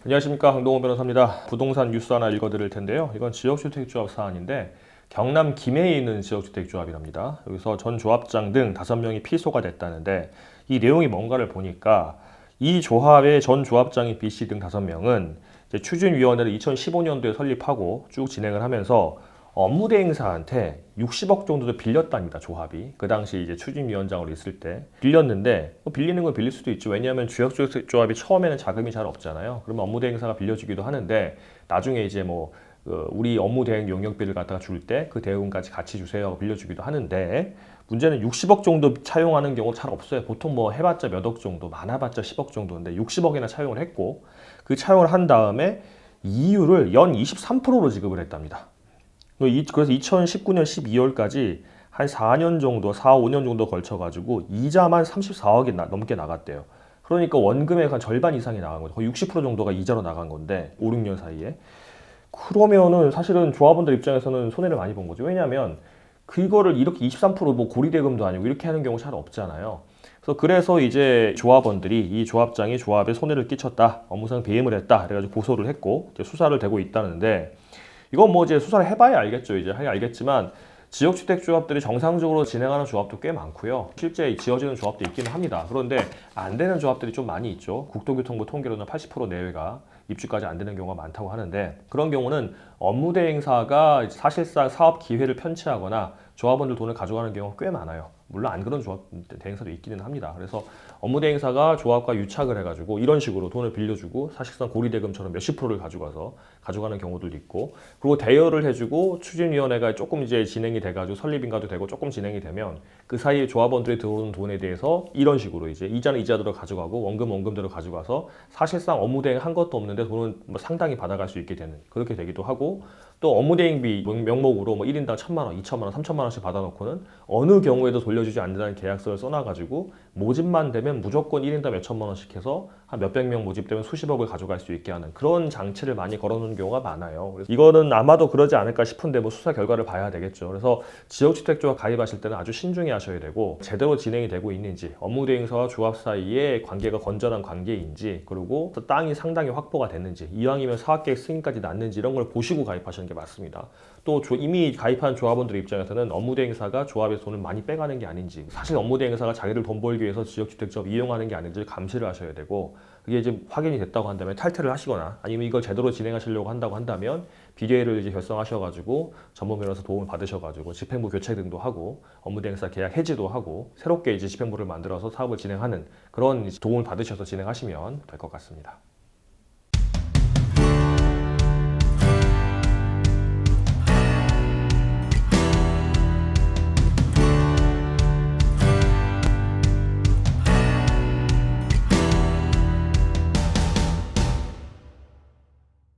안녕하십니까, 강동호 변호사입니다. 부동산 뉴스 하나 읽어드릴 텐데요. 이건 지역주택조합 사안인데 경남 김해에 있는 지역주택조합이랍니다. 여기서 전 조합장 등 5명이 피소가 됐다는데 이 내용이 뭔가를 보니까 이 조합의 전 조합장인 B씨 등 5명은 추진위원회를 2015년도에 설립하고 쭉 진행을 하면서 업무대행사한테 60억 정도도 빌렸답니다, 조합이. 그 당시 이제 추진위원장으로 있을 때 빌렸는데, 빌리는 건 빌릴 수도 있죠. 왜냐하면 주역조합이 처음에는 자금이 잘 없잖아요. 그러면 업무대행사가 빌려주기도 하는데 나중에 이제 우리 업무대행 용역비를 갖다가 줄 때 그 대금까지 같이 주세요 하고 빌려주기도 하는데, 문제는 60억 정도 차용하는 경우 잘 없어요. 보통 해봤자 몇 억 정도, 많아봤자 10억 정도인데 60억이나 차용을 했고, 그 차용을 한 다음에 이율을 연 23%로 지급을 했답니다. 그래서 2019년 12월까지 한 4년 정도, 4, 5년 정도 걸쳐가지고 이자만 34억이 넘게 나갔대요. 그러니까 원금의 한 절반 이상이 나간 거죠. 거의 60% 정도가 이자로 나간 건데 5, 6년 사이에. 그러면은 사실은 조합원들 입장에서는 손해를 많이 본 거죠. 왜냐하면 그거를 이렇게 23% 고리대금도 아니고 이렇게 하는 경우 잘 없잖아요. 그래서 이제 조합원들이 이 조합장이 조합에 손해를 끼쳤다, 업무상 배임을 했다, 그래가지고 고소를 했고 이제 수사를 되고 있다는데, 이건 이제 수사를 해봐야 알겠죠. 이제 알겠지만 지역주택조합들이 정상적으로 진행하는 조합도 꽤 많고요. 실제 지어지는 조합도 있기는 합니다. 그런데 안 되는 조합들이 좀 많이 있죠. 국토교통부 통계로는 80% 내외가 입주까지 안 되는 경우가 많다고 하는데, 그런 경우는 업무대행사가 사실상 사업 기회를 편취하거나 조합원들 돈을 가져가는 경우가 꽤 많아요. 물론 안 그런 조합 대행사도 있기는 합니다. 그래서 업무대행사가 조합과 유착을 해가지고 이런 식으로 돈을 빌려주고 사실상 고리대금처럼 몇십 프로를 가져가서 가져가는 경우도 있고, 그리고 대여를 해주고 추진위원회가 조금 이제 진행이 돼가지고 설립인가도 되고 조금 진행이 되면 그 사이에 조합원들이 들어오는 돈에 대해서 이런 식으로 이제 이자는 이자대로 가져가고 원금대로 가져가서 사실상 업무대행 한 것도 없는데 돈은 상당히 받아갈 수 있게 되는, 그렇게 되기도 하고, 또 업무대행비 명목으로 1인당 1,000만 원, 2천만 원, 3천만 원씩 받아놓고는 어느 경우에도 돌려주지 않는다는 계약서를 써놔가지고 모집만 되면 무조건 1인당 몇천만 원씩 해서 한 몇백 명 모집되면 수십억을 가져갈 수 있게 하는 그런 장치를 많이 걸어놓는 경우가 많아요. 그래서 이거는 아마도 그러지 않을까 싶은데 수사 결과를 봐야 되겠죠. 그래서 지역주택조합 가입하실 때는 아주 신중히 하셔야 되고, 제대로 진행이 되고 있는지, 업무대행사와 조합 사이의 관계가 건전한 관계인지, 그리고 땅이 상당히 확보가 됐는지, 이왕이면 사업계획 승인까지 났는지 이런 걸 보시고 가입하시는 게 맞습니다. 또 이미 가입한 조합원들 입장에서는 업무대행사가 조합에서 돈을 많이 빼가는 게 아닌지, 사실 업무대행사가 자기들 돈 벌기 위해서 지역주택조합 이용하는 게 아닌지 감시를 하셔야 되고, 그게 이제 확인이 됐다고 한다면 탈퇴를 하시거나 아니면 이걸 제대로 진행하시려고 한다고 한다면 비대위를 이제 결성하셔가지고 전문 변호사 도움을 받으셔가지고 집행부 교체 등도 하고 업무대행사 계약 해지도 하고 새롭게 이제 집행부를 만들어서 사업을 진행하는 그런 도움을 받으셔서 진행하시면 될 것 같습니다.